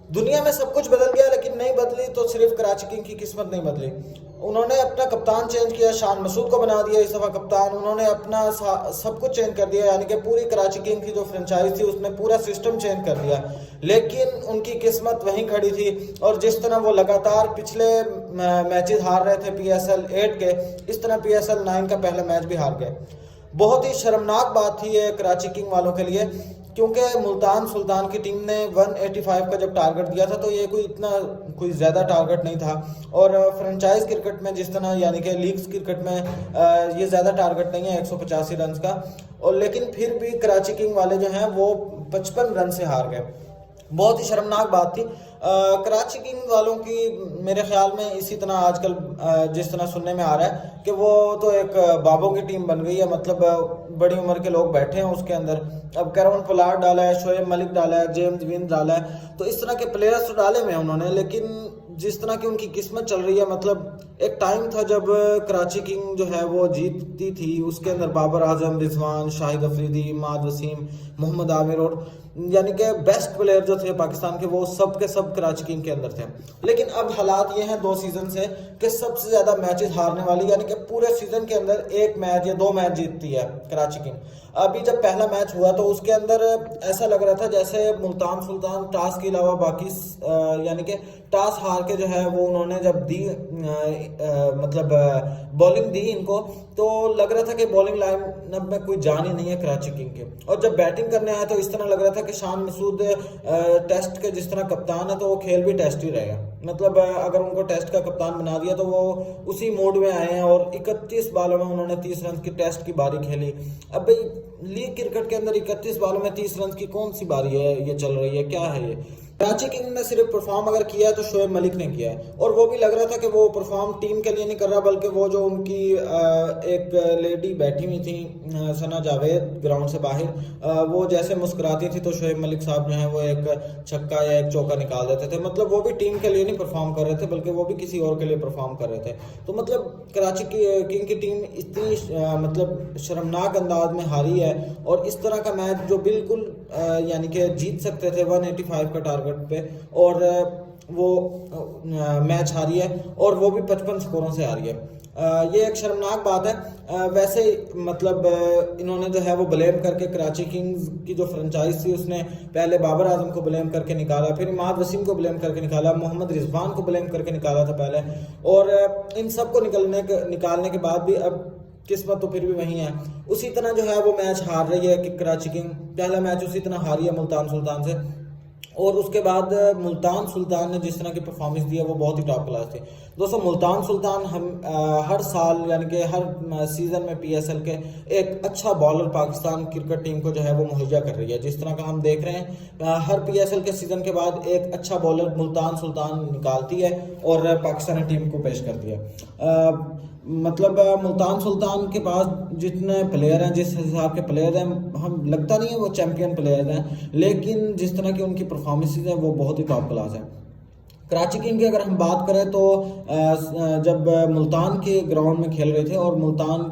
दुनिया में सब कुछ बदल गया लेकिन नहीं बदली तो सिर्फ कराची किंग की किस्मत नहीं बदली। उन्होंने अपना कप्तान चेंज किया, शान मसूद को बना दिया इस दफ़ा कप्तान। उन्होंने अपना सब कुछ चेंज कर दिया, यानी कि पूरी कराची किंग की जो फ्रेंचाइज थी उसने पूरा सिस्टम चेंज कर दिया। लेकिन उनकी किस्मत वहीं खड़ी थी और जिस तरह वो लगातार पिछले मैचेस हार रहे थे PSL 8 के, इस तरह PSL 9 का पहला मैच भी हार गए। बहुत ही शर्मनाक बात थी ये कराची किंग वालों के लिए, क्योंकि मुल्तान सुल्तान की टीम ने 185 का जब टारगेट दिया था तो ये कोई ज़्यादा टारगेट नहीं था। और फ्रेंचाइज क्रिकेट में जिस तरह यानी कि लीग्स क्रिकेट में ये ज़्यादा टारगेट नहीं है 185 रन का, और लेकिन फिर भी कराची किंग वाले जो हैं वो 55 रन से हार गए। बहुत ही शर्मनाक बात थी कराची किंग वालों की। मेरे ख्याल में इसी तरह आजकल जिस तरह सुनने में आ रहा है कि वो तो एक बाबों की टीम बन गई है, मतलब बड़ी उम्र के लोग बैठे हैं उसके अंदर। अब कैरवन पोलार्ड डाला है, शोएब मलिक डाला है, जेम्स विन डाला है, तो इस तरह के प्लेयर्स तो डाले हुए हैं उन्होंने। लेकिन जिस तरह की उनकी किस्मत चल रही है, मतलब एक टाइम था जब कराची किंग जो है वो जीतती थी, उसके अंदर बाबर आजम, रिजवान, शाहिद अफरीदी, इमाद वसीम, मोहम्मद आमिर और यानी कि बेस्ट प्लेयर जो थे पाकिस्तान के वो सब के सब कराची किंग के अंदर थे। लेकिन अब हालात ये हैं 2 सीजन से कि सबसे ज़्यादा मैचेस हारने वाली, यानी कि पूरे सीजन के अंदर 1 मैच या 2 मैच जीतती है कराची किंग। अभी जब पहला मैच हुआ तो उसके अंदर ऐसा लग रहा था जैसे मुल्तान सुल्तान टॉस के अलावा बाकी यानी कि टॉस हार के जो है वो उन्होंने जब दी मतलब बॉलिंग दी इनको, तो लग रहा था कि बॉलिंग लाइनअप में कोई जान ही नहीं है कराची किंग के। और जब बैटिंग करने आया तो इस तरह लग रहा था कि शान मसूद टेस्ट के जिस तरह कप्तान है तो वो खेल भी टेस्ट ही रहेगा। मतलब अगर उनको टेस्ट का कप्तान बना दिया तो वो उसी मोड में आए हैं और 31 बालों में उन्होंने 30 रन की टेस्ट की बारी खेली। अब भाई लीग क्रिकेट के अंदर 31 बालों में 30 रन की कौन सी बारी है ये चल रही है, क्या है ये? कराची किंग ने सिर्फ परफॉर्म अगर किया है तो शोएब मलिक ने किया है, और वो भी लग रहा था कि वो परफॉर्म टीम के लिए नहीं कर रहा, बल्कि वो जो उनकी एक लेडी बैठी हुई थी सना जावेद ग्राउंड से बाहर, वो जैसे मुस्कुराती थी तो शोएब मलिक साहब जो है वो एक छक्का या एक चौका निकाल देते थे। मतलब वो भी टीम के लिए नहीं परफॉर्म कर रहे थे बल्कि वो भी किसी और के लिए परफॉर्म कर रहे थे। तो मतलब कराची किंग की टीम इतनी मतलब शर्मनाक अंदाज में हारी है, और इस तरह का मैच जो बिल्कुल यानी कि जीत सकते थे 185 का टारगेट पे, और वो मैच हारी है, और वो भी 55 स्कोरों से हारी है। ये एक शर्मनाक बात है। वैसे मतलब इन्होंने जो है वो ब्लेम करके कराची किंग्स की जो फ्रेंचाइज थी उसने पहले बाबर आजम को ब्लेम करके निकाला, फिर इमाद वसीम को ब्लेम करके निकाला, मोहम्मद रिजवान को ब्लेम करके निकाला था पहले, और इन सब को निकालने के बाद भी अब किस्मत तो फिर भी वही है। उसी तरह जो है वो मैच हार रही है कि कराची किंग पहला मैच उसी तरह हारी है मुल्तान सुल्तान से, और उसके बाद मुल्तान सुल्तान ने जिस तरह की परफॉर्मेंस दी है वो बहुत ही टॉप क्लास थी। दोस्तों मुल्तान सुल्तान हम हर साल यानी कि हर सीज़न में PSL के एक अच्छा बॉलर पाकिस्तान क्रिकेट टीम को जो है वो मुहैया कर रही है। जिस तरह का हम देख रहे हैं हर PSL के सीज़न के बाद एक अच्छा बॉलर मुल्तान सुल्तान निकालती है और पाकिस्तानी टीम को पेश करती है। मतलब मुल्तान सुल्तान के पास जितने प्लेयर हैं, जिस हिसाब के प्लेयर हैं, हम लगता नहीं है वो चैंपियन प्लेयर हैं, लेकिन जिस तरह की उनकी परफॉर्मेंसेज हैं वो बहुत ही टॉप क्लास है। कराची किंग की अगर हम बात करें तो जब मुल्तान के ग्राउंड में खेल रहे थे और मुल्तान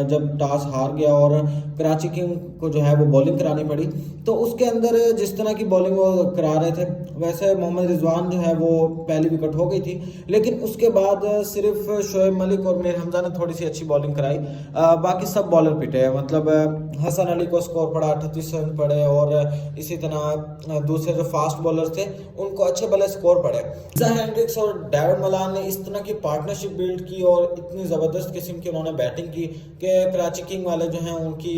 जब टॉस हार गया और कराची किंग को जो है वो बॉलिंग करानी पड़ी, तो उसके अंदर जिस तरह की बॉलिंग वो करा रहे थे वैसे मोहम्मद रिजवान जो है वो पहली विकेट हो गई थी, लेकिन उसके बाद सिर्फ शोएब मलिक और मीर हमजा ने थोड़ी सी अच्छी बॉलिंग कराई, बाकी सब बॉलर पिटे हैं। मतलब हसन अली को स्कोर पड़ा 38 रन पड़े, और इसी तरह दूसरे जो फास्ट बॉलर थे उनको अच्छे भले स्कोर पड़े। हेनरिक्स और डेविड मलान ने इस तरह की पार्टनरशिप बिल्ड की और इतनी ज़बरदस्त किस्म की उन्होंने बैटिंग की कि कराची किंग वाले जो हैं उनकी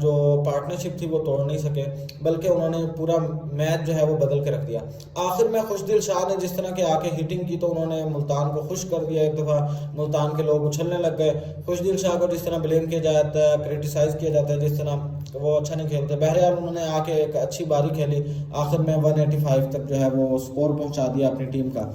जो पार्टनरशिप थी वो तोड़ नहीं सके, बल्कि उन्होंने पूरा मैच जो है वो बदल के रख दिया। आखिर में खुशदिल शाह ने जिस तरह के आके हिटिंग की तो उन्होंने मुल्तान को खुश कर दिया। एक दफ़ा मुल्तान के लोग उछलने लग गए। खुशदिल शाह को जिस तरह ब्लेम किया जाता है, क्रिटिसाइज़ किया जाता है, जिस तरह वो अच्छा नहीं खेलते, बहरहाल उन्होंने आके एक अच्छी बारी खेली, आखिर में 185 तक जो है वो स्कोर पहुँचा दिया अपनी टीम का।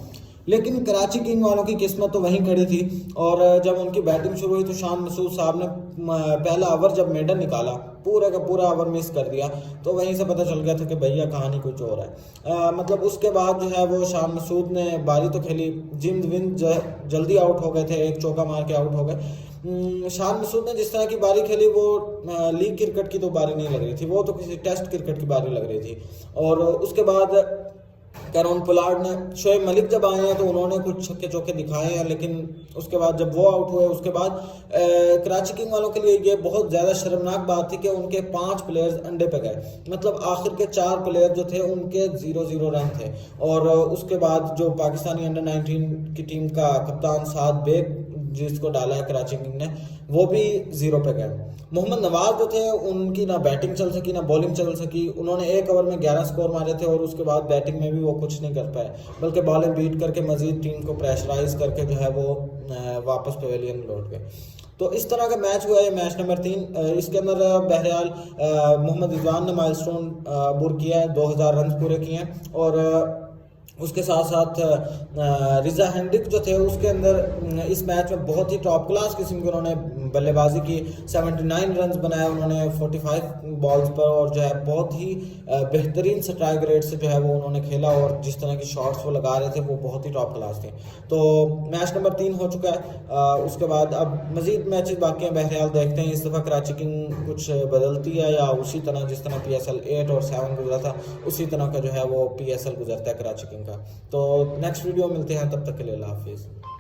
लेकिन कराची किंग वालों की किस्मत तो वहीं खड़ी थी, और जब उनकी बैटिंग शुरू हुई तो शान मसूद साहब ने पहला ओवर जब मेडन निकाला पूरा का पूरा ओवर मिस कर दिया, तो वहीं से पता चल गया था कि भैया कहानी कुछ और है। मतलब उसके बाद जो है वो शान मसूद ने बारी तो खेली, जिम्स विन जल्दी आउट हो गए थे, एक चौका मार के आउट हो गए। शान मसूद ने जिस तरह की बारी खेली वो लीग क्रिकेट की तो बारी नहीं लग रही थी, वो तो किसी टेस्ट क्रिकेट की बारी लग रही थी। और उसके बाद कैरन पोलार्ड ने, शोएब मलिक जब आए हैं तो उन्होंने कुछ छक्के चौके दिखाए हैं, लेकिन उसके बाद जब वो आउट हुए उसके बाद कराची किंग वालों के लिए ये बहुत ज़्यादा शर्मनाक बात थी कि उनके 5 प्लेयर्स अंडे पे गए। मतलब आखिर के 4 प्लेयर जो थे उनके 0-0 रन थे। और उसके बाद जो पाकिस्तानी अंडर 19 की टीम का कप्तान साद बेग जिसको डाला है कराची किंग ने, वो भी 0 पे गए। मोहम्मद नवाज जो थे उनकी ना बैटिंग चल सकी ना बॉलिंग चल सकी। उन्होंने 1 ओवर में 11 स्कोर मारे थे और उसके बाद बैटिंग में भी वो कुछ नहीं कर पाए, बल्कि बॉलिंग बीट करके मजीद टीम को प्रेशराइज करके जो है वो वापस पवेलियन लौट गए। तो इस तरह का मैच हुआ है, मैच नंबर 3। इसके अंदर बहरहाल मोहम्मद रिजवान ने माइलस्टोन बुर किया है, 2000 रन पूरे किए हैं। और उसके साथ साथ रिजा हेंड्रिक जो थे उसके अंदर इस मैच में बहुत ही टॉप क्लास किस्म की उन्होंने बल्लेबाजी की, 79 रन्स बनाए उन्होंने 45 बॉल्स पर, और जो है बहुत ही बेहतरीन स्ट्राइक रेट से जो है वो उन्होंने खेला, और जिस तरह की शॉट्स वो लगा रहे थे वो बहुत ही टॉप क्लास थे। तो मैच नंबर 3 हो चुका है। उसके बाद अब मजीद मैचेस बाकी हैं, बहरहाल देखते हैं इस दफ़ा कराची किंग कुछ बदलती है या उसी तरह जिस तरह PSL 8 और 7 गुजरा था उसी तरह का जो है वो PSL गुजरता है कराची किंग का। तो नेक्स्ट वीडियो मिलते हैं, तब तक के लिए अल्लाह हाफिज़।